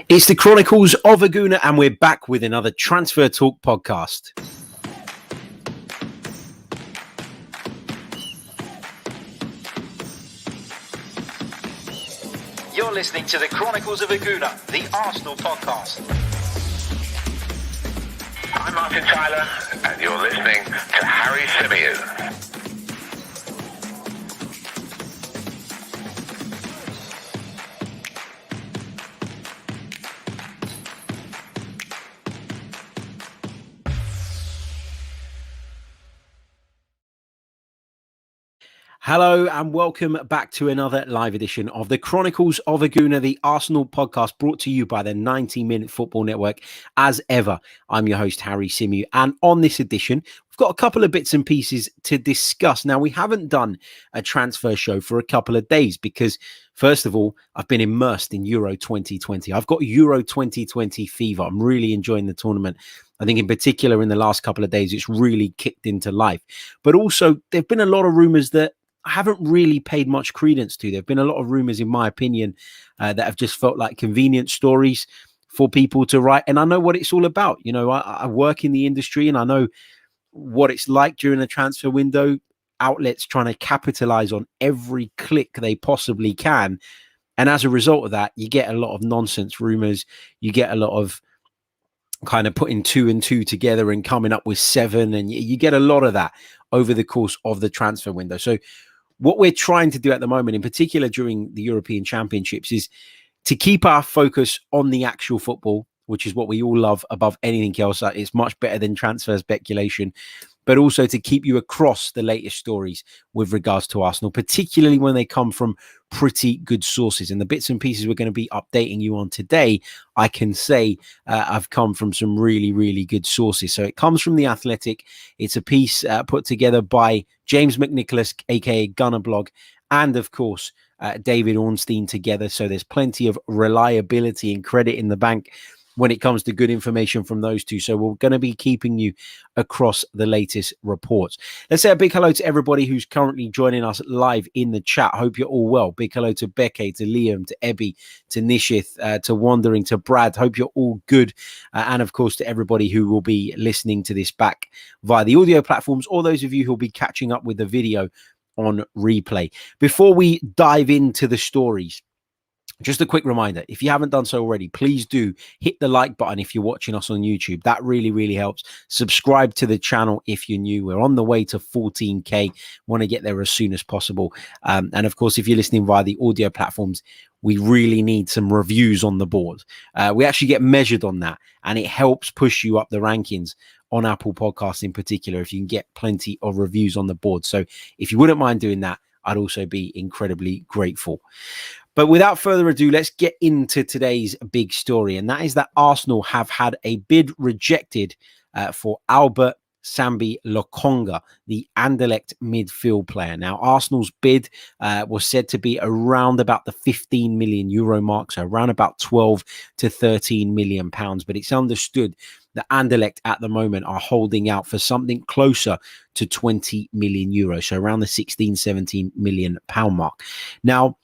It's the Chronicles of a Gooner, and we're back with another Transfer Talk podcast. You're listening to the Chronicles of a Gooner, the Arsenal podcast. I'm Martin Tyler, and you're listening to Harry Symeou. Hello and welcome back to another live edition of the Chronicles of a Gooner, the Arsenal podcast, brought to you by the 90-Minute Football Network. As ever, I'm your host, Harry Symeou, and on this edition, we've got a couple of bits and pieces to discuss. Now, we haven't done a transfer show for a couple of days because, first of all, I've been immersed in Euro 2020. I've got Euro 2020 fever. I'm really enjoying the tournament. I think in particular in the last couple of days, it's really kicked into life. But also, there have been a lot of rumours that I haven't really paid much credence to. There have been a lot of rumours, in my opinion, that have just felt like convenient stories for people to write. And I know what it's all about. You know, I work in the industry and I know what it's like during the transfer window. Outlets trying to capitalize on every click they possibly can. And as a result of that, you get a lot of nonsense rumours. You get a lot of kind of putting two and two together and coming up with seven. And you get a lot of that over the course of the transfer window. So what we're trying to do at the moment, in particular during the European Championships, is to keep our focus on the actual football, which is what we all love above anything else. It's much better than transfer speculation, but also to keep you across the latest stories with regards to Arsenal, particularly when they come from pretty good sources. And the bits and pieces we're going to be updating you on today, I can say I've come from some really, really good sources. So it comes from The Athletic. It's a piece put together by James McNicholas, aka Gunner Blog, and of course, David Ornstein together. So there's plenty of reliability and credit in the bank when it comes to good information from those two. So we're going to be keeping you across the latest reports. Let's say a big hello to everybody who's currently joining us live in the chat. Hope you're all well. Big hello to Becky, to Liam, to Ebby, to Nishith, to Wandering, to Brad. Hope you're all good. And of course, to everybody who will be listening to this back via the audio platforms, or those of you who will be catching up with the video on replay. Before we dive into the stories, just a quick reminder, if you haven't done so already, please do hit the like button if you're watching us on YouTube. That really, really helps. Subscribe to the channel if you're new. We're on the way to 14K. Want to get there as soon as possible. And of course, if you're listening via the audio platforms, we really need some reviews on the board. We actually get measured on that, and it helps push you up the rankings on Apple Podcasts in particular, if you can get plenty of reviews on the board. So if you wouldn't mind doing that, I'd also be incredibly grateful. But without further ado, let's get into today's big story. And that is that Arsenal have had a bid rejected for Albert Sambi Lokonga, the Anderlecht midfield player. Now, Arsenal's bid was said to be around about the 15 million euro mark, so around about 12 to 13 million pounds. But it's understood that Anderlecht at the moment are holding out for something closer to 20 million euros, so around the 16, 17 million pound mark. Now,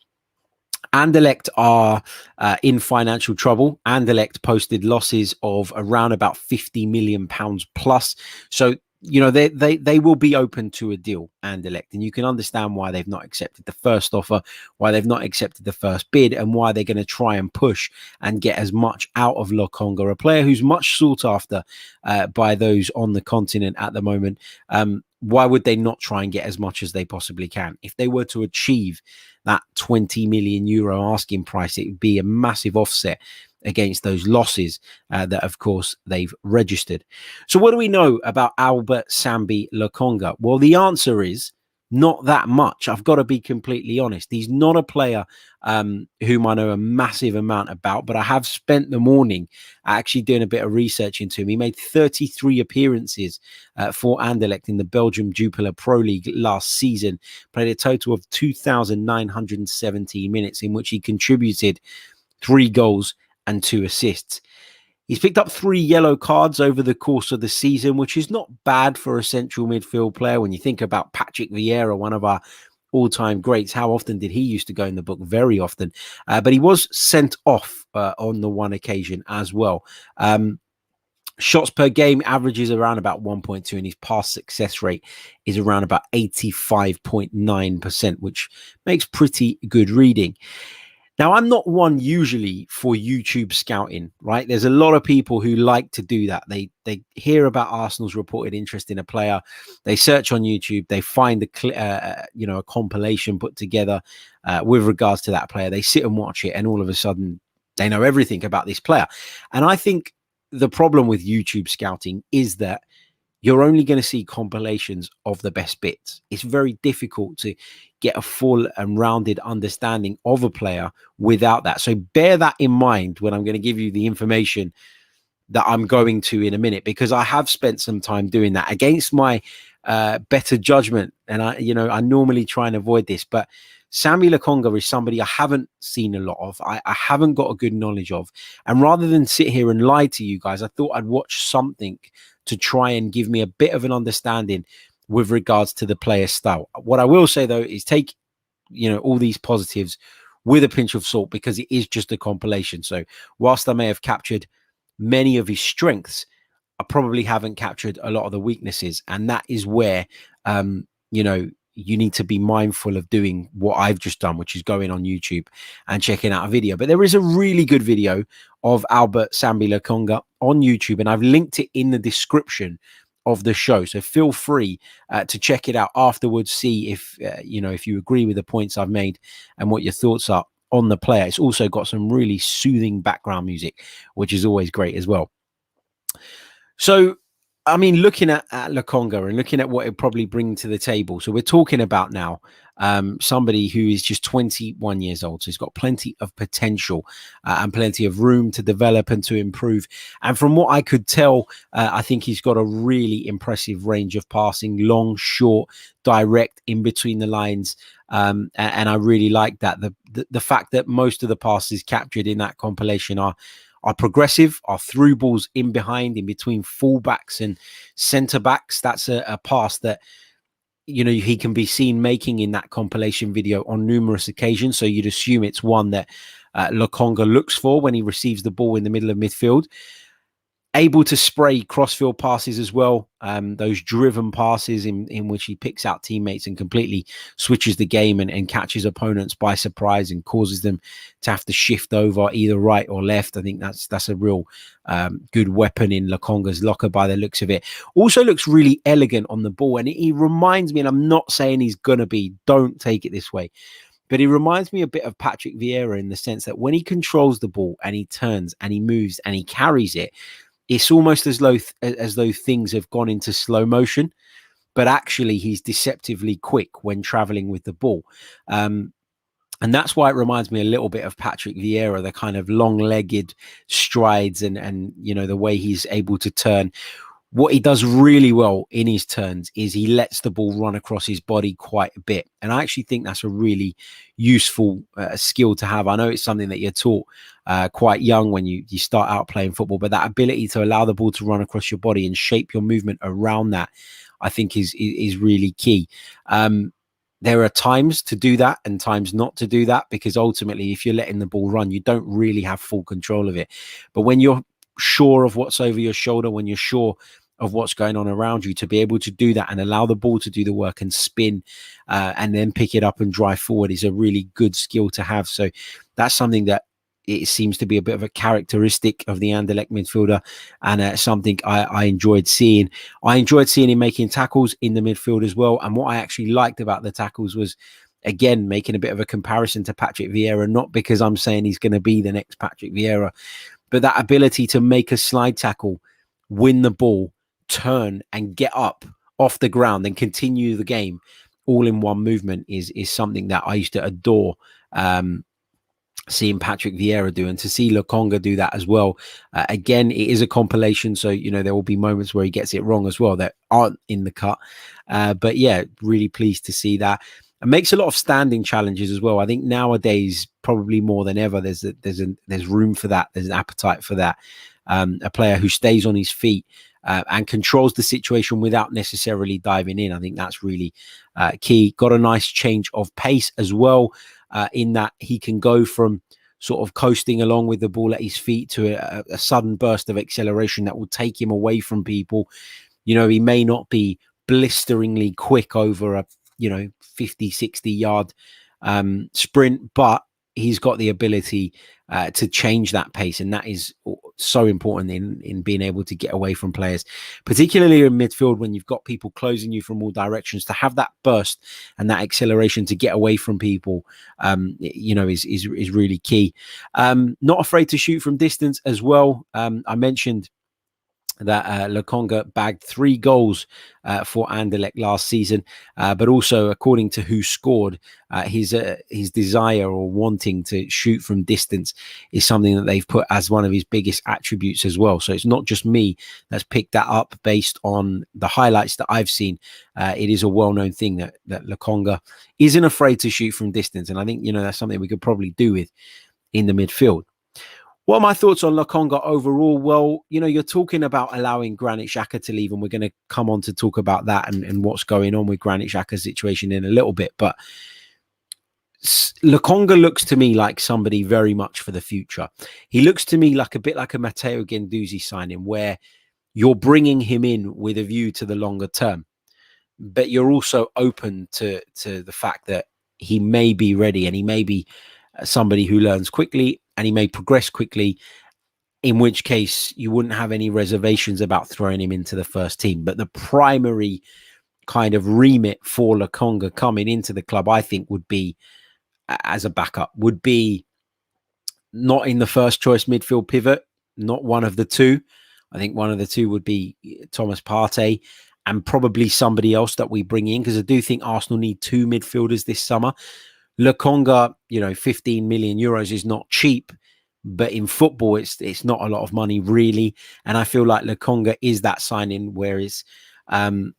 Anderlecht are in financial trouble. Anderlecht posted losses of around about 50 million pounds plus. So, you know, they will be open to a deal, Anderlecht, and you can understand why they've not accepted the first offer, why they've not accepted the first bid, and why they're going to try and push and get as much out of Lokonga, a player who's much sought after by those on the continent at the moment. Why would they not try and get as much as they possibly can? If they were to achieve that 20 million euro asking price, it would be a massive offset against those losses that, of course, they've registered. So what do we know about Albert Sambi Lokonga? Well, the answer is not that much. I've got to be completely honest. He's not a player whom I know a massive amount about, but I have spent the morning actually doing a bit of research into him. He made 33 appearances for Anderlecht in the Belgium Jupiler Pro League last season, played a total of 2,917 minutes in which he contributed 3 goals and 2 assists. He's picked up 3 yellow cards over the course of the season, which is not bad for a central midfield player when you think about Patrick Vieira, one of our all-time greats. How often did he used to go in the book? Very often. But he was sent off on the one occasion as well. Shots per game averages around about 1.2, and his pass success rate is around about 85.9%, which makes pretty good reading. Now, I'm not one usually for YouTube scouting, right? There's a lot of people who like to do that. They hear about Arsenal's reported interest in a player. They search on YouTube. They find a compilation put together with regards to that player. They sit and watch it, and all of a sudden, they know everything about this player. And I think the problem with YouTube scouting is that you're only going to see compilations of the best bits. It's very difficult to get a full and rounded understanding of a player without that. So bear that in mind when I'm going to give you the information that I'm going to in a minute, because I have spent some time doing that against my better judgment. And I normally try and avoid this, but Sambi Lokonga is somebody I haven't seen a lot of. I haven't got a good knowledge of. And rather than sit here and lie to you guys, I thought I'd watch something to try and give me a bit of an understanding with regards to the player's style. What I will say, though, is take, all these positives with a pinch of salt, because it is just a compilation. So whilst I may have captured many of his strengths, I probably haven't captured a lot of the weaknesses. And that is where, you need to be mindful of doing what I've just done, which is going on YouTube and checking out a video. But there is a really good video of Albert Sambi Lokonga on YouTube, and I've linked it in the description of the show. So feel free to check it out afterwards, see if you agree with the points I've made and what your thoughts are on the player. It's also got some really soothing background music, which is always great as well. So, looking at Lokonga and looking at what it probably bring to the table. So we're talking about now somebody who is just 21 years old. So he's got plenty of potential and plenty of room to develop and to improve. And from what I could tell, I think he's got a really impressive range of passing, long, short, direct, in between the lines. And I really like that. The fact that most of the passes captured in that compilation are progressive, are through balls in behind, in between fullbacks and centre backs. That's a pass that, he can be seen making in that compilation video on numerous occasions. So you'd assume it's one that Lokonga looks for when he receives the ball in the middle of midfield. Able to spray crossfield passes as well. Those driven passes in which he picks out teammates and completely switches the game and catches opponents by surprise and causes them to have to shift over either right or left. I think that's a real good weapon in Lokonga's locker by the looks of it. Also looks really elegant on the ball. And he reminds me, and I'm not saying he's going to be, don't take it this way, but he reminds me a bit of Patrick Vieira in the sense that when he controls the ball and he turns and he moves and he carries it, it's almost as though things have gone into slow motion, but actually he's deceptively quick when traveling with the ball. And that's why it reminds me a little bit of Patrick Vieira, the kind of long-legged strides and the way he's able to turn. What he does really well in his turns is he lets the ball run across his body quite a bit. And I actually think that's a really useful skill to have. I know it's something that you're taught quite young when you start out playing football, but that ability to allow the ball to run across your body and shape your movement around that, I think is really key. There are times to do that and times not to do that, because ultimately, if you're letting the ball run, you don't really have full control of it. But when you're sure of what's over your shoulder, when you're sure of what's going on around you, to be able to do that and allow the ball to do the work and spin and then pick it up and drive forward is a really good skill to have. So that's something that it seems to be a bit of a characteristic of the Anderlecht midfielder, and something I enjoyed seeing. I enjoyed seeing him making tackles in the midfield as well. And what I actually liked about the tackles was, again, making a bit of a comparison to Patrick Vieira, not because I'm saying he's going to be the next Patrick Vieira, but that ability to make a slide tackle, win the ball, turn and get up off the ground and continue the game all in one movement is something that I used to adore seeing Patrick Vieira do, and to see Lokonga do that as well. Again, it is a compilation, so there will be moments where he gets it wrong as well that aren't in the cut. But yeah, really pleased to see that. It makes a lot of standing challenges as well. I think nowadays, probably more than ever, there's room for that. There's an appetite for that. A player who stays on his feet and controls the situation without necessarily diving in. I think that's really key. Got a nice change of pace as well, in that he can go from sort of coasting along with the ball at his feet to a sudden burst of acceleration that will take him away from people. He may not be blisteringly quick over a 50, 60 yard sprint, but he's got the ability to change that pace, and that is so important in being able to get away from players, particularly in midfield when you've got people closing you from all directions. To have that burst and that acceleration to get away from people, is really key. Not afraid to shoot from distance as well. I mentioned that Lokonga bagged 3 goals for Anderlecht last season, but also, according to Who Scored, his desire or wanting to shoot from distance is something that they've put as one of his biggest attributes as well. So it's not just me that's picked that up based on the highlights that I've seen. It is a well-known thing that Lokonga isn't afraid to shoot from distance, and I think that's something we could probably do with in the midfield. What are my thoughts on Lokonga overall? Well, you're talking about allowing Granit Xhaka to leave, and we're going to come on to talk about that and what's going on with Granit Xhaka's situation in a little bit. But Lokonga looks to me like somebody very much for the future. He looks to me like a bit like a Matteo Guendouzi signing, where you're bringing him in with a view to the longer term, but you're also open to the fact that he may be ready, and he may be somebody who learns quickly, and he may progress quickly, in which case you wouldn't have any reservations about throwing him into the first team. But the primary kind of remit for Lokonga coming into the club, I think, would be as a backup, would be not in the first choice midfield pivot, not one of the two. I think one of the two would be Thomas Partey, and probably somebody else that we bring in, because I do think Arsenal need 2 midfielders this summer. Lokonga, 15 million euros is not cheap, but in football, it's not a lot of money really. And I feel like Lokonga is that signing, whereas the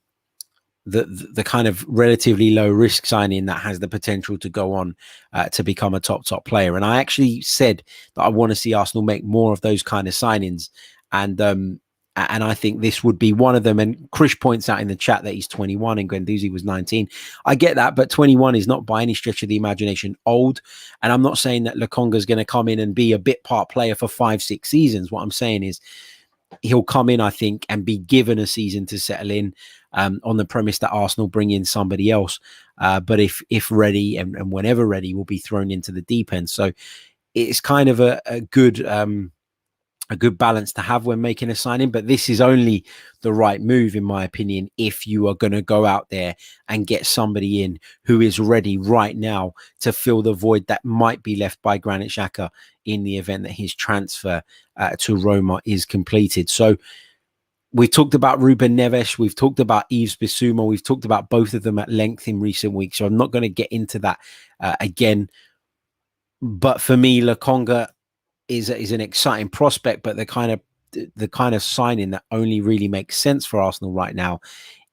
kind of relatively low risk signing that has the potential to go on to become a top player. And I actually said that I want to see Arsenal make more of those kind of signings, and I think this would be one of them. And Krish points out in the chat that he's 21 and Guendouzi was 19. I get that, but 21 is not by any stretch of the imagination old. And I'm not saying that Lokonga is going to come in and be a bit part player for 5-6 seasons. What I'm saying is he'll come in, I think, and be given a season to settle in, on the premise that Arsenal bring in somebody else. But if ready and whenever ready, will be thrown into the deep end. So it's kind of a good balance to have when making a signing. But this is only the right move, in my opinion, if you are going to go out there and get somebody in who is ready right now to fill the void that might be left by Granit Xhaka in the event that his transfer to Roma is completed. So we've talked about Ruben Neves, we've talked about Yves Bissouma, we've talked about both of them at length in recent weeks, so I'm not going to get into that again. But for me, Lokonga is an exciting prospect, but the kind of signing that only really makes sense for Arsenal right now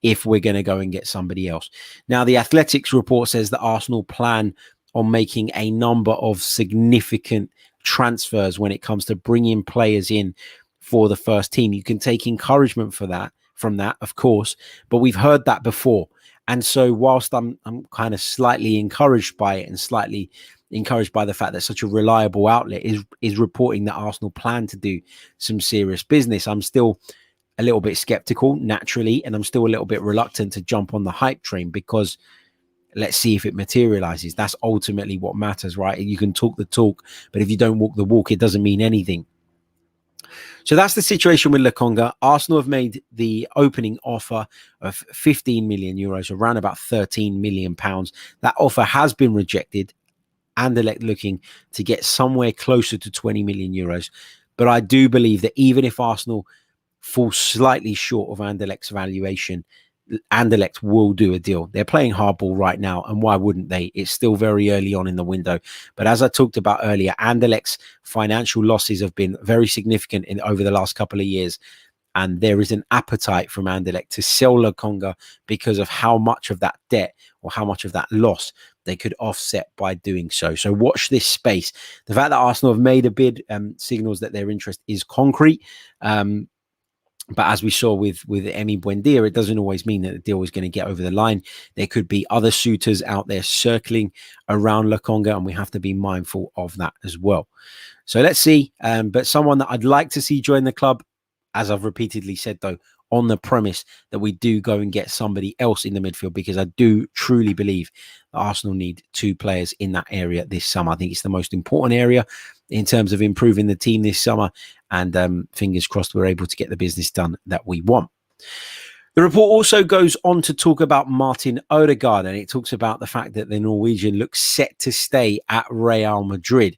if we're going to go and get somebody else. Now, the Athletics report says that Arsenal plan on making a number of significant transfers when it comes to bringing players in for the first team. You can take encouragement from that, of course, but we've heard that before. And so whilst I'm kind of slightly encouraged by it, and slightly encouraged by the fact that such a reliable outlet is reporting that Arsenal plan to do some serious business, I'm still a little bit skeptical naturally, and I'm still a little bit reluctant to jump on the hype train, because let's see if it materializes. That's ultimately what matters, right? You can talk the talk, but if you don't walk the walk, it doesn't mean anything. So that's the situation with Lokonga. Arsenal have made the opening offer of 15 million euros, around about 13 million pounds. That offer has been rejected. Anderlecht looking to get somewhere closer to 20 million euros. But I do believe that even if Arsenal fall slightly short of Anderlecht's valuation, Anderlecht will do a deal. They're playing hardball right now, and why wouldn't they? It's still very early on in the window. But as I talked about earlier, Anderlecht's financial losses have been very significant over the last couple of years. And there is an appetite from Anderlecht to sell Lokonga because of how much of that debt or how much of that loss they could offset by doing so. So watch this space. The fact that Arsenal have made a bid signals that their interest is concrete. But as we saw with Emi Buendia, it doesn't always mean that the deal is going to get over the line. There could be other suitors out there circling around Lokonga, and we have to be mindful of that as well. So let's see. But someone that I'd like to see join the club, as I've repeatedly said, though, on the premise that we do go and get somebody else in the midfield, because I do truly believe that Arsenal need 2 players in that area this summer. I think it's the most important area in terms of improving the team this summer. And fingers crossed we're able to get the business done that we want. The report also goes on to talk about Martin Odegaard, and it talks about the fact that the Norwegian looks set to stay at Real Madrid.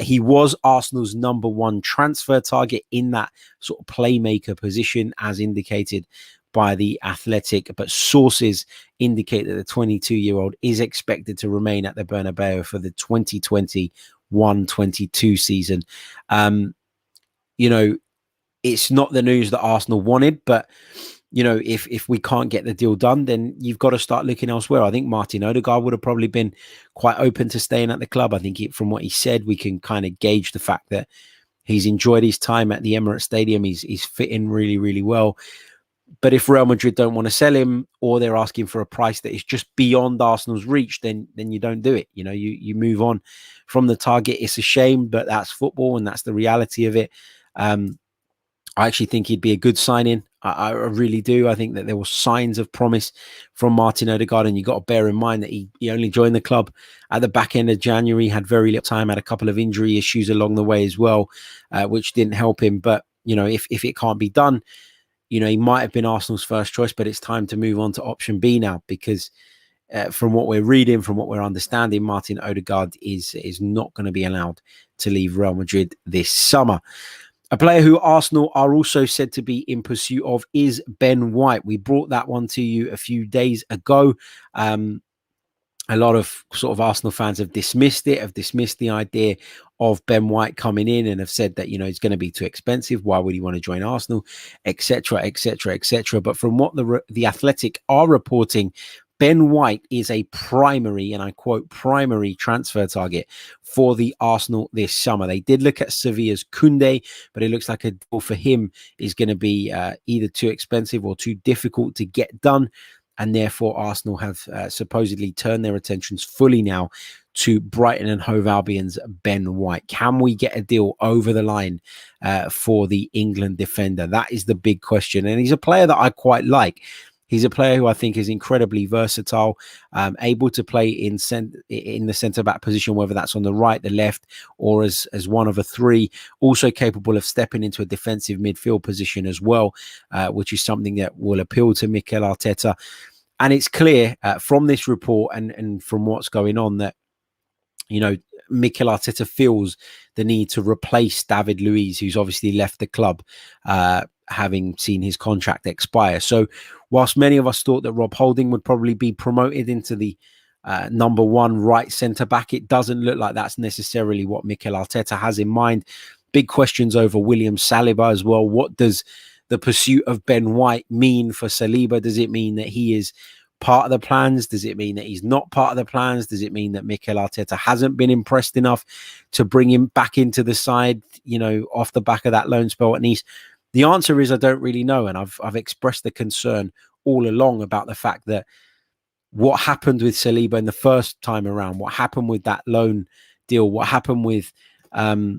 He was Arsenal's #1 transfer target in that sort of playmaker position, as indicated by the Athletic, but sources indicate that the 22-year-old is expected to remain at the Bernabeu for the 2021-22 season. It's not the news that Arsenal wanted, but if we can't get the deal done, then you've got to start looking elsewhere. I think Martin Odegaard would have probably been quite open to staying at the club. I think from what he said, we can kind of gauge the fact that he's enjoyed his time at the Emirates Stadium. He's fitting really, really well. But if Real Madrid don't want to sell him, or they're asking for a price that is just beyond Arsenal's reach, then you don't do it. You move on from the target. It's a shame, but that's football and that's the reality of it. I actually think he'd be a good signing. I really do. I think that there were signs of promise from Martin Odegaard, and you got to bear in mind that he only joined the club at the back end of January, had very little time, had a couple of injury issues along the way as well, which didn't help him. But, if it can't be done, he might have been Arsenal's first choice, but it's time to move on to option B now, because from what we're reading, from what we're understanding, Martin Odegaard is not going to be allowed to leave Real Madrid this summer. A player who Arsenal are also said to be in pursuit of is Ben White. We brought that one to you a few days ago. A lot of sort of Arsenal fans have dismissed the idea of Ben White coming in, and have said that, it's going to be too expensive. Why would he want to join Arsenal, etc., etc., etc. But from what the Athletic are reporting, Ben White is a primary, and I quote, primary transfer target for the Arsenal this summer. They did look at Sevilla's Koundé, but it looks like a deal for him is going to be either too expensive or too difficult to get done. And therefore, Arsenal have supposedly turned their attentions fully now to Brighton and Hove Albion's Ben White. Can we get a deal over the line for the England defender? That is the big question. And he's a player that I quite like. He's a player who I think is incredibly versatile, able to play in the centre-back position, whether that's on the right, the left, or as one of a 3. Also capable of stepping into a defensive midfield position as well, which is something that will appeal to Mikel Arteta. And it's clear from this report and from what's going on that, Mikel Arteta feels the need to replace David Luiz, who's obviously left the club, having seen his contract expire. So whilst many of us thought that Rob Holding would probably be promoted into the #1 right centre back, it doesn't look like that's necessarily what Mikel Arteta has in mind. Big questions over William Saliba as well. What does the pursuit of Ben White mean for Saliba? Does it mean that he is part of the plans? Does it mean that he's not part of the plans? Does it mean that Mikel Arteta hasn't been impressed enough to bring him back into the side, off the back of that loan spell at Nice? The answer is I don't really know, and I've expressed the concern all along about the fact that what happened with Saliba in the first time around, what happened with that loan deal, what happened with the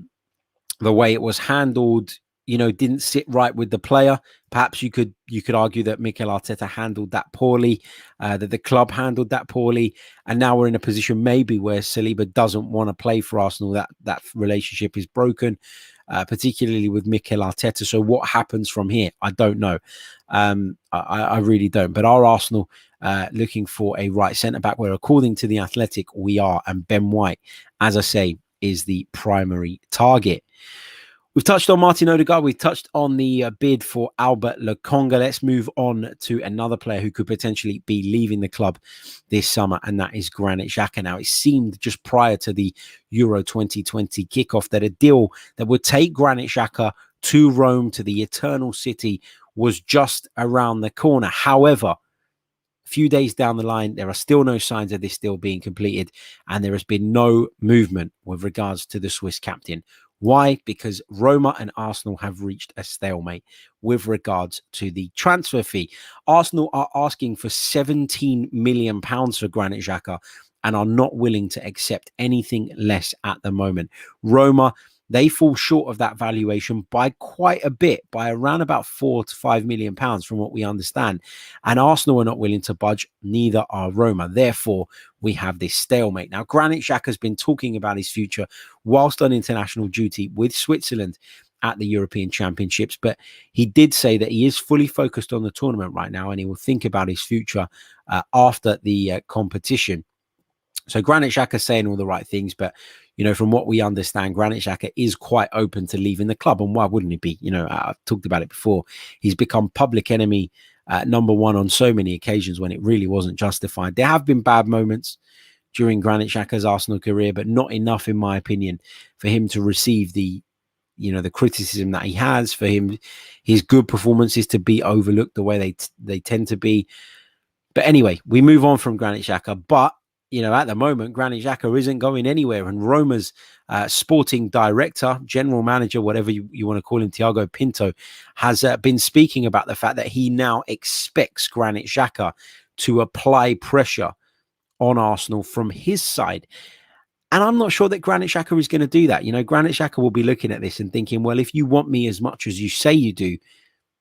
way it was handled, didn't sit right with the player. Perhaps you could argue that Mikel Arteta handled that poorly, that the club handled that poorly, and now we're in a position maybe where Saliba doesn't want to play for Arsenal. That relationship is broken, particularly with Mikel Arteta. So what happens from here? I don't know. I really don't. But are Arsenal looking for a right centre-back? Where according to The Athletic, we are. And Ben White, as I say, is the primary target. We've touched on Martin Odegaard. We've touched on the bid for Albert Lokonga. Let's move on to another player who could potentially be leaving the club this summer, and that is Granit Xhaka. Now, it seemed just prior to the Euro 2020 kickoff that a deal that would take Granit Xhaka to Rome, to the Eternal City, was just around the corner. However, a few days down the line, there are still no signs of this deal being completed, and there has been no movement with regards to the Swiss captain Why? Because Roma and Arsenal have reached a stalemate with regards to the transfer fee. Arsenal are asking for £17 million for Granit Xhaka and are not willing to accept anything less at the moment. Roma, they fall short of that valuation by quite a bit, by around about £4 to £5 million from what we understand. And Arsenal are not willing to budge, neither are Roma. Therefore, we have this stalemate. Now, Granit Xhaka has been talking about his future whilst on international duty with Switzerland at the European Championships, but he did say that he is fully focused on the tournament right now and he will think about his future after the competition. So Granit Xhaka is saying all the right things, but, you know, from what we understand, Granit Xhaka is quite open to leaving the club. And why wouldn't he be? You know, I've talked about it before. He's become public enemy number one on so many occasions when it really wasn't justified. There have been bad moments during Granit Xhaka's Arsenal career, but not enough, in my opinion, for him to receive the, you know, the criticism that he has, for him, his good performances to be overlooked the way they tend to be. But anyway, we move on from Granit Xhaka, but you know, at the moment, Granit Xhaka isn't going anywhere. And Roma's sporting director, general manager, whatever you want to call him, Thiago Pinto, has been speaking about the fact that he now expects Granit Xhaka to apply pressure on Arsenal from his side. And I'm not sure that Granit Xhaka is going to do that. You know, Granit Xhaka will be looking at this and thinking, well, if you want me as much as you say you do,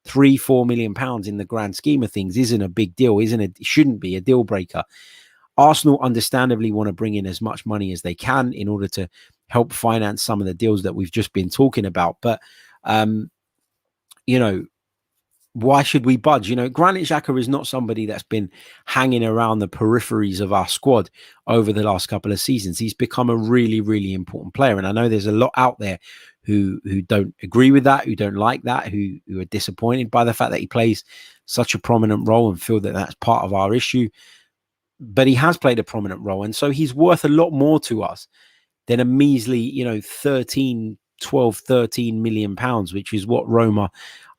£3-4 million in the grand scheme of things isn't a big deal, it shouldn't be a deal breaker. Arsenal understandably want to bring in as much money as they can in order to help finance some of the deals that we've just been talking about. But, you know, why should we budge? You know, Granit Xhaka is not somebody that's been hanging around the peripheries of our squad over the last couple of seasons. He's become a really, really important player. And I know there's a lot out there who don't agree with that, who don't like that, who are disappointed by the fact that he plays such a prominent role and feel that that's part of our issue. But he has played a prominent role. And so he's worth a lot more to us than a measly, you know, 13 million pounds, which is what Roma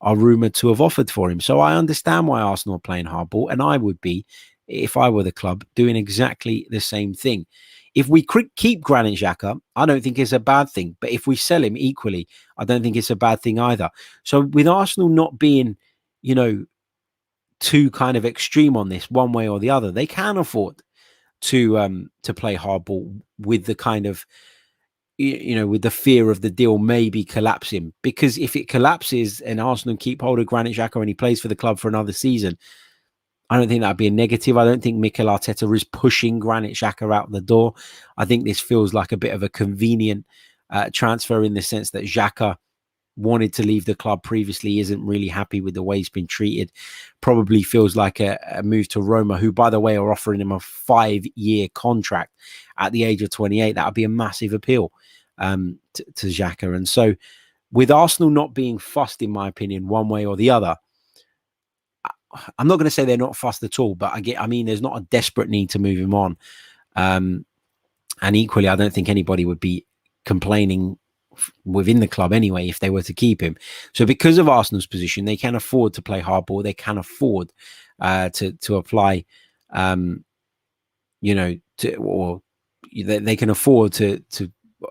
are rumoured to have offered for him. So I understand why Arsenal are playing hardball. And I would be, if I were the club, doing exactly the same thing. If we keep Granit Xhaka, I don't think it's a bad thing. But if we sell him equally, I don't think it's a bad thing either. So with Arsenal not being, you know, too kind of extreme on this one way or the other, they can afford to play hardball with the kind of, you know, with the fear of the deal maybe collapsing. Because if it collapses and Arsenal keep hold of Granit Xhaka and he plays for the club for another season, I don't think that'd be a negative. I don't think Mikel Arteta is pushing Granit Xhaka out the door. I think this feels like a bit of a convenient transfer in the sense that Xhaka wanted to leave the club previously, isn't really happy with the way he's been treated, probably feels like a move to Roma, who, by the way, are offering him a 5-year contract at the age of 28. That would be a massive appeal to Xhaka. And so with Arsenal not being fussed, in my opinion, one way or the other, I'm not going to say they're not fussed at all, but I mean, there's not a desperate need to move him on. And equally, I don't think anybody would be complaining within the club anyway if they were to keep him. So because of Arsenal's position, they can afford to play hardball. They can afford to apply, you know, or they can afford to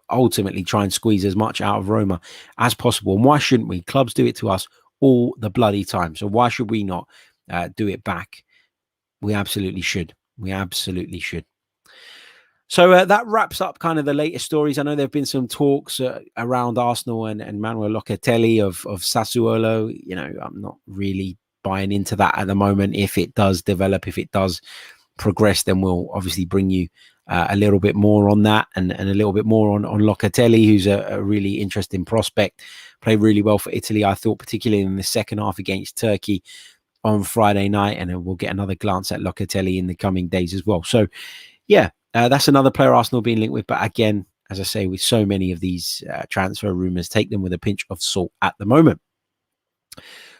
ultimately try and squeeze as much out of Roma as possible. And why shouldn't we? Clubs do it to us all the bloody time. So why should we not do it back? We absolutely should. We absolutely should. So that wraps up kind of the latest stories. I know there have been some talks around Arsenal and Manuel Locatelli of Sassuolo. You know, I'm not really buying into that at the moment. If it does develop, if it does progress, then we'll obviously bring you a little bit more on that and a little bit more on Locatelli, who's a really interesting prospect. Played really well for Italy, I thought, particularly in the second half against Turkey on Friday night. And we'll get another glance at Locatelli in the coming days as well. So, yeah. That's another player Arsenal being linked with. But again, as I say, with so many of these transfer rumours, take them with a pinch of salt at the moment.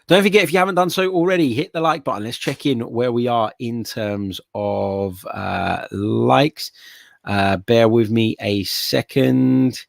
Don't forget, if you haven't done so already, hit the like button. Let's check in where we are in terms of likes. Bear with me a second.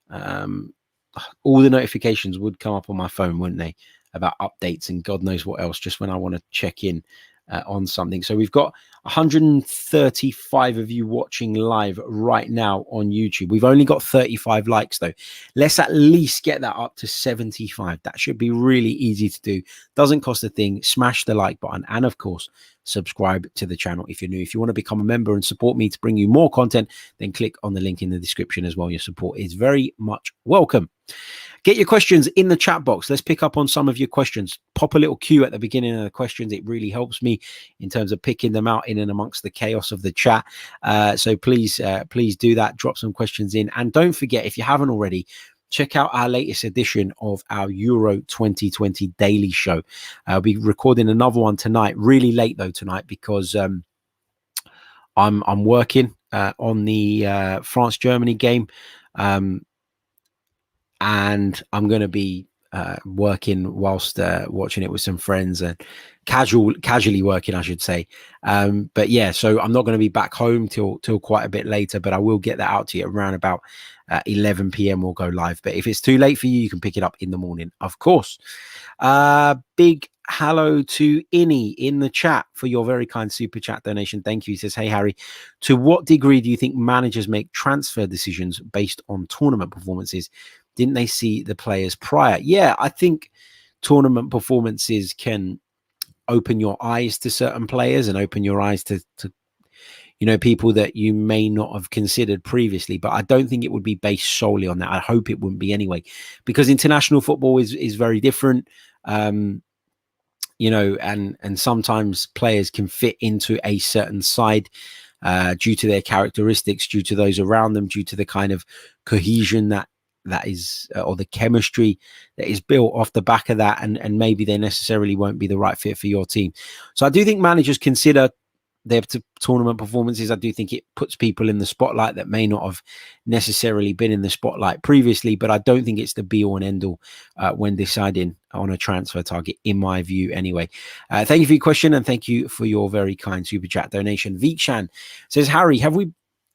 All the notifications would come up on my phone, wouldn't they? About updates and God knows what else, just when I want to check in on something. So we've got 135 of you watching live right now on YouTube. We've only got 35 likes though. Let's at least get that up to 75. That should be really easy to do. Doesn't cost a thing. Smash the like button, and of course, subscribe to the channel if you're new. If you want to become a member and support me to bring you more content, then click on the link in the description as well. Your support is very much welcome. Get your questions in the chat box. Let's pick up on some of your questions. Pop a little cue at the beginning of the questions. It really helps me in terms of picking them out in and amongst the chaos of the chat. So please do that. Drop some questions in. And don't forget, if you haven't already, check out our latest edition of our Euro 2020 daily show. I'll be recording another one tonight, really late though tonight, because I'm working on the France-Germany game. And I'm going to be working whilst watching it with some friends, and casually working, I should say. But yeah, so I'm not going to be back home till quite a bit later, but I will get that out to you around about 11 p.m. We'll go live. But if it's too late for you, you can pick it up in the morning, of course. Big hello to Innie in the chat for your very kind super chat donation. Thank you. He says, hey, Harry, to what degree do you think managers make transfer decisions based on tournament performances? Didn't they see the players prior? Yeah, I think tournament performances can open your eyes to certain players and open your eyes to people that you may not have considered previously. But I don't think it would be based solely on that. I hope it wouldn't be anyway, because international football is very different. And sometimes players can fit into a certain side due to their characteristics, due to those around them, due to the kind of cohesion that is, or the chemistry that is built off the back of that, and maybe they necessarily won't be the right fit for your team. So I do think managers consider their tournament performances. I do think it puts people in the spotlight that may not have necessarily been in the spotlight previously, but I don't think it's the be all and end all when deciding on a transfer target, in my view anyway. Thank you for your question, and thank you for your very kind super chat donation. Vikshan says, Harry,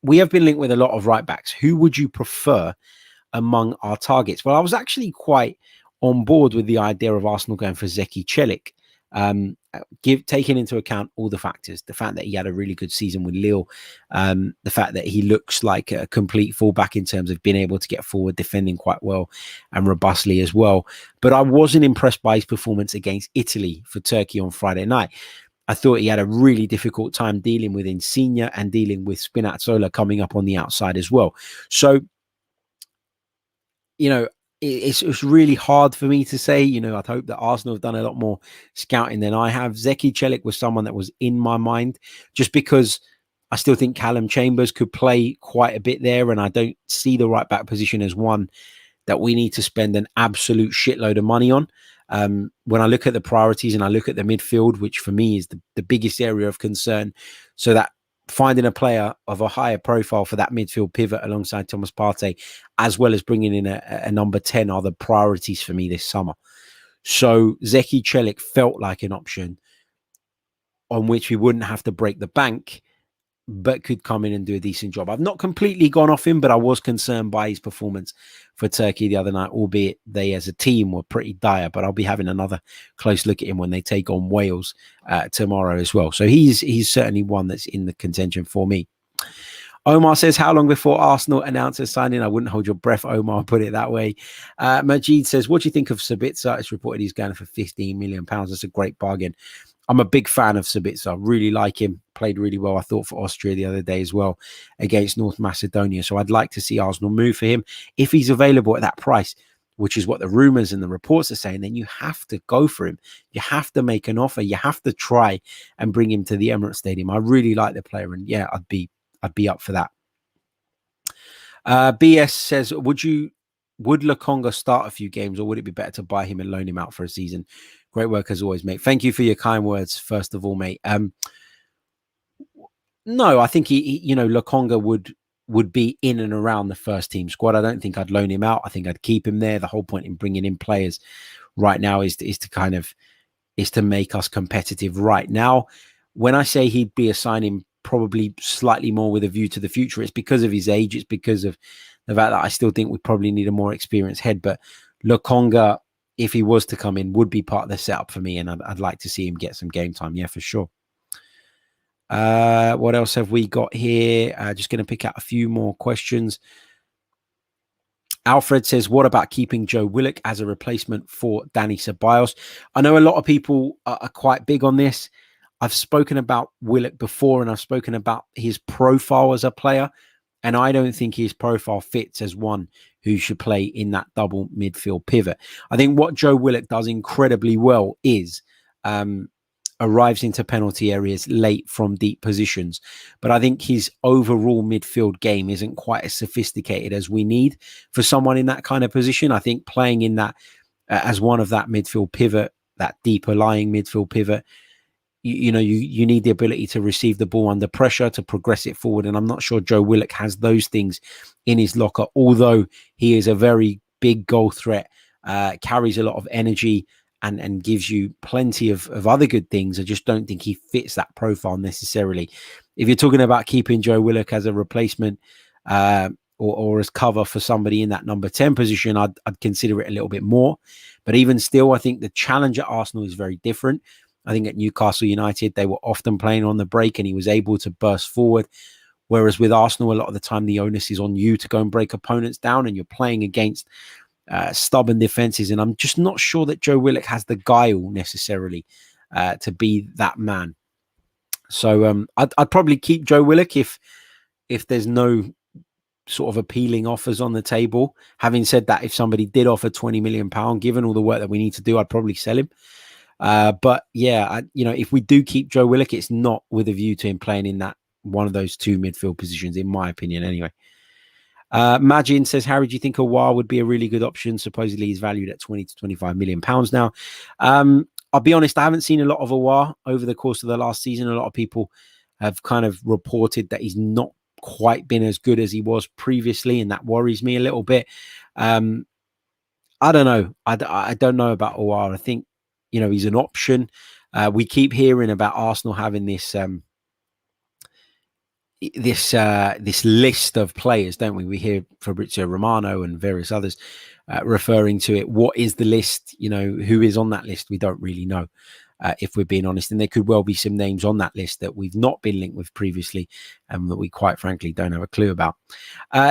we have been linked with a lot of right backs. Who would you prefer among our targets? Well, I was actually quite on board with the idea of Arsenal going for Zeki Celik, taking into account all the factors, the fact that he had a really good season with Lille, the fact that he looks like a complete fullback in terms of being able to get forward, defending quite well and robustly as well. But I wasn't impressed by his performance against Italy for Turkey on Friday night. I thought he had a really difficult time dealing with Insigne and dealing with Spinazzola coming up on the outside as well. So it's really hard for me to say. I'd hope that Arsenal have done a lot more scouting than I have. Zeki Celik was someone that was in my mind, just because I still think Callum Chambers could play quite a bit there, and I don't see the right back position as one that we need to spend an absolute shitload of money on. When I look at the priorities and I look at the midfield, which for me is the biggest area of concern, so that finding a player of a higher profile for that midfield pivot alongside Thomas Partey, as well as bringing in a number 10, are the priorities for me this summer. So Zeki Celik felt like an option on which we wouldn't have to break the bank, but could come in and do a decent job. I've not completely gone off him, but I was concerned by his performance for Turkey the other night, albeit they as a team were pretty dire. But I'll be having another close look at him when they take on Wales tomorrow as well. So he's certainly one that's in the contention for me. Omar says, how long before Arsenal announce a signing? I wouldn't hold your breath, Omar, put it that way. Majid says, what do you think of Sabitzer? It's reported he's going for £15 million. That's a great bargain. I'm a big fan of Sabitzer. Really like him. Played really well, I thought, for Austria the other day as well against North Macedonia. So I'd like to see Arsenal move for him. If he's available at that price, which is what the rumours and the reports are saying, then you have to go for him. You have to make an offer. You have to try and bring him to the Emirates Stadium. I really like the player, and yeah, I'd be up for that. BS says, would Lokonga start a few games, or would it be better to buy him and loan him out for a season? Great work as always, mate. Thank you for your kind words, first of all, mate. No, I think Lokonga would be in and around the first team squad. I don't think I'd loan him out. I think I'd keep him there. The whole point in bringing in players right now is to make us competitive right now. When I say he'd be a signing probably slightly more with a view to the future, it's because of his age. It's because of the fact that I still think we probably need a more experienced head. But Lokonga, if he was to come in, would be part of the setup for me, and I'd like to see him get some game time. Yeah, for sure. What else have we got here? Just going to pick out a few more questions. Alfred says, what about keeping Joe Willock as a replacement for Danny Ceballos? I know a lot of people are quite big on this. I've spoken about Willock before, and I've spoken about his profile as a player, and I don't think his profile fits as one who should play in that double midfield pivot. I think what Joe Willock does incredibly well is arrives into penalty areas late from deep positions. But I think his overall midfield game isn't quite as sophisticated as we need for someone in that kind of position. I think playing in that as one of that midfield pivot, that deeper lying midfield pivot, you need the ability to receive the ball under pressure, to progress it forward. And I'm not sure Joe Willock has those things in his locker, although he is a very big goal threat, carries a lot of energy, and gives you plenty of other good things. I just don't think he fits that profile necessarily. If you're talking about keeping Joe Willock as a replacement or as cover for somebody in that number 10 position, I'd consider it a little bit more. But even still, I think the challenge at Arsenal is very different. I think at Newcastle United, they were often playing on the break and he was able to burst forward. Whereas with Arsenal, a lot of the time, the onus is on you to go and break opponents down, and you're playing against stubborn defenses. And I'm just not sure that Joe Willock has the guile necessarily to be that man. So I'd probably keep Joe Willock if there's no sort of appealing offers on the table. Having said that, if somebody did offer £20 million, given all the work that we need to do, I'd probably sell him. But yeah, if we do keep Joe Willock, it's not with a view to him playing in that one of those two midfield positions, in my opinion, anyway. Majin says, Harry, do you think Aouar would be a really good option? Supposedly he's valued at 20 to 25 million pounds now. I'll be honest, I haven't seen a lot of Aouar over the course of the last season. A lot of people have kind of reported that he's not quite been as good as he was previously, and that worries me a little bit. I don't know. I don't know about Aouar. I think, he's an option. We keep hearing about Arsenal having this list of players, don't we? We hear Fabrizio Romano and various others referring to it. What is the list? Who is on that list? We don't really know, if we're being honest. And there could well be some names on that list that we've not been linked with previously and that we quite frankly don't have a clue about.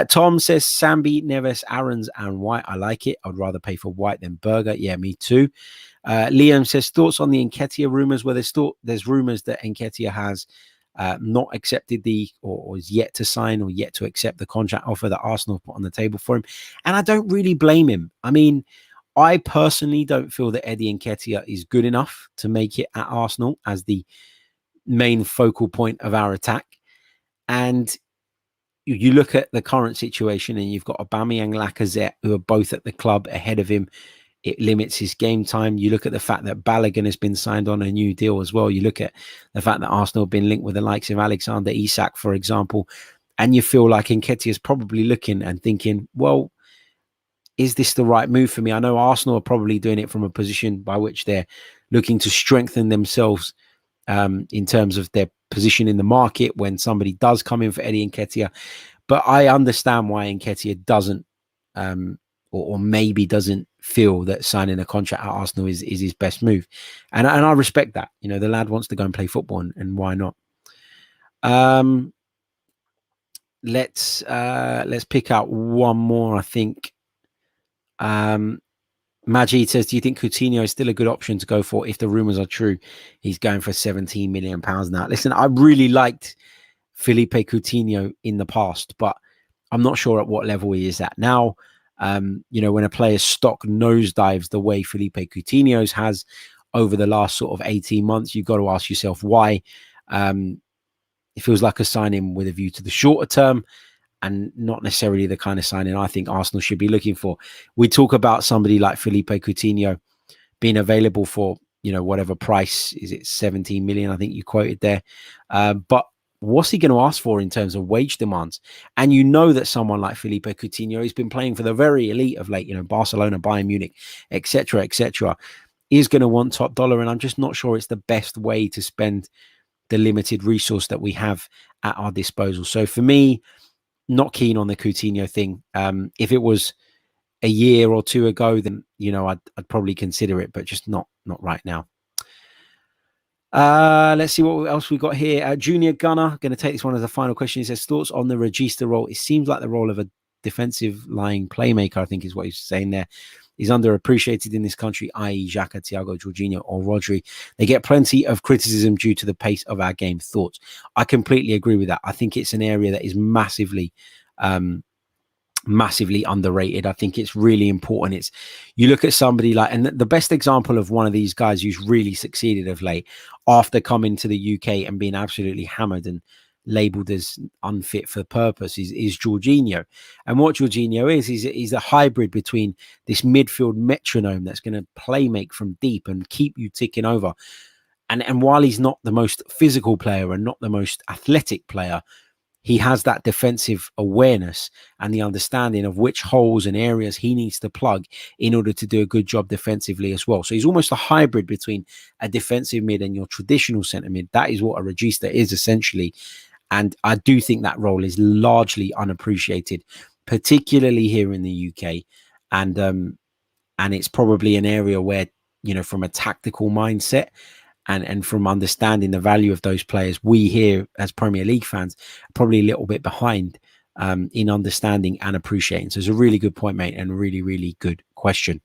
Tom says, Sambi, Neves, Aarons and White. I like it. I'd rather pay for White than Berger. Yeah, me too. Liam says, thoughts on the Nketiah rumours? Well, there's rumours that Nketiah has not accepted or is yet to sign or yet to accept the contract offer that Arsenal put on the table for him. And I don't really blame him. I mean, I personally don't feel that Eddie Nketiah is good enough to make it at Arsenal as the main focal point of our attack. And you look at the current situation and you've got Aubameyang, Lacazette, who are both at the club ahead of him. It limits his game time. You look at the fact that Balogun has been signed on a new deal as well. You look at the fact that Arsenal have been linked with the likes of Alexander Isak, for example, and you feel like Nketiah is probably looking and thinking, well, is this the right move for me? I know Arsenal are probably doing it from a position by which they're looking to strengthen themselves in terms of their position in the market when somebody does come in for Eddie Nketiah. But I understand why Nketiah doesn't or maybe doesn't feel that signing a contract at Arsenal is his best move. And I respect that. The lad wants to go and play football, and why not? Let's pick out one more, I think. Majid says, do you think Coutinho is still a good option to go for if the rumours are true? He's going for £17 million now. Listen, I really liked Felipe Coutinho in the past, but I'm not sure at what level he is at now. When a player's stock nosedives the way Felipe Coutinho's has over the last sort of 18 months, you've got to ask yourself why. It feels like a signing with a view to the shorter term and not necessarily the kind of signing I think Arsenal should be looking for. We talk about somebody like Felipe Coutinho being available for, whatever price. Is it 17 million? I think you quoted there. But what's he going to ask for in terms of wage demands? And that someone like Felipe Coutinho has been playing for the very elite of late, Barcelona, Bayern Munich, etc., is going to want top dollar. And I'm just not sure it's the best way to spend the limited resource that we have at our disposal. So for me, not keen on the Coutinho thing. If it was a year or two ago, then, I'd probably consider it, but just not right now. Let's see what else we got here. Junior Gunner, going to take this one as a final question. He says, thoughts on the Regista role? It seems like the role of a defensive lying playmaker, I think is what he's saying there. He's underappreciated in this country, i.e. Xhaka, Thiago, Jorginho or Rodri. They get plenty of criticism due to the pace of our game. Thoughts? I completely agree with that. I think it's an area that is massively underrated. I think it's really important. You look at somebody like, and the best example of one of these guys who's really succeeded of late after coming to the UK and being absolutely hammered and labeled as unfit for purpose is Jorginho. And what Jorginho is he's a hybrid between this midfield metronome that's going to play make from deep and keep you ticking over. And while he's not the most physical player and not the most athletic player, he has that defensive awareness and the understanding of which holes and areas he needs to plug in order to do a good job defensively as well. So he's almost a hybrid between a defensive mid and your traditional centre mid. That is what a regista is essentially. And I do think that role is largely unappreciated, particularly here in the UK. And it's probably an area where, from a tactical mindset and from understanding the value of those players, we here as Premier League fans are probably a little bit behind in understanding and appreciating. So it's a really good point, mate, and a really, really good question.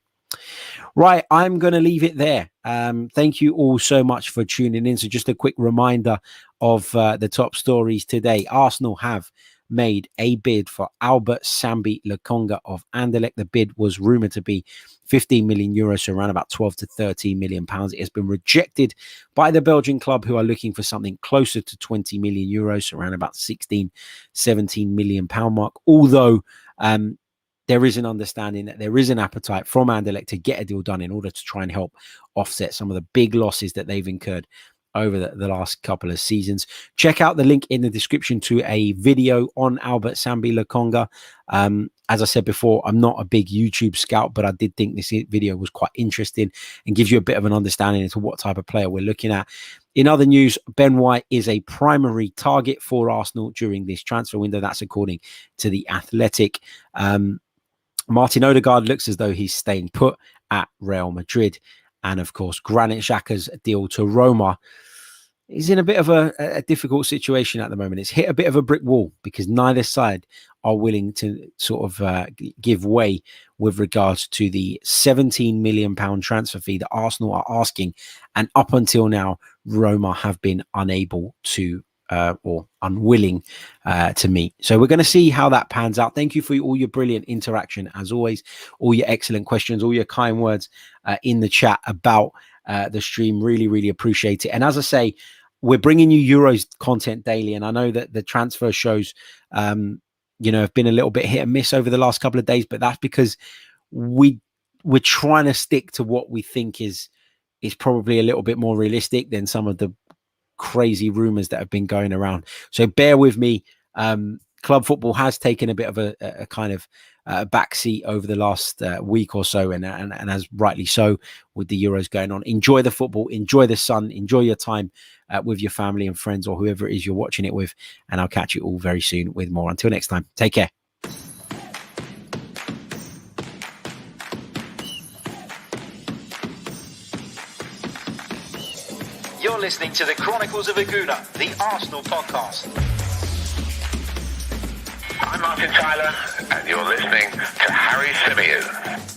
Right, I'm going to leave it there. Thank you all so much for tuning in. So just a quick reminder of the top stories today. Arsenal have made a bid for Albert Sambi Lokonga of Anderlecht. The bid was rumoured to be 15 million euros, so around about 12 to 13 million pounds. It has been rejected by the Belgian club, who are looking for something closer to 20 million euros, so around about 16, 17 million pound mark. Although there is an understanding that there is an appetite from Anderlecht to get a deal done in order to try and help offset some of the big losses that they've incurred over the last couple of seasons. Check out the link in the description to a video on Albert Sambi Lokonga. As I said before, I'm not a big YouTube scout, but I did think this video was quite interesting and gives you a bit of an understanding into what type of player we're looking at. In other news, Ben White is a primary target for Arsenal during this transfer window. That's according to The Athletic. Martin Odegaard looks as though he's staying put at Real Madrid. And of course, Granit Xhaka's deal to Roma is in a bit of a difficult situation at the moment. It's hit a bit of a brick wall because neither side are willing to sort of give way with regards to the £17 million transfer fee that Arsenal are asking. And up until now, Roma have been unable to or unwilling to meet. So we're going to see how that pans out. Thank you for all your brilliant interaction, as always, all your excellent questions, all your kind words in the chat about the stream. Really, really appreciate it. And as I say, we're bringing you Euros content daily. And I know that the transfer shows, have been a little bit hit and miss over the last couple of days, but that's because we're trying to stick to what we think is probably a little bit more realistic than some of the crazy rumors that have been going around. So bear with me. Club football has taken a bit of a kind of backseat over the last week or so, and as rightly so with the Euros going on. Enjoy the football, enjoy the sun, enjoy your time with your family and friends or whoever it is you're watching it with, and I'll catch you all very soon with more. Until next time, take care. You're listening to the Chronicles of a Gooner, the Arsenal podcast. I'm Martin Tyler, and you're listening to Harry Symeou.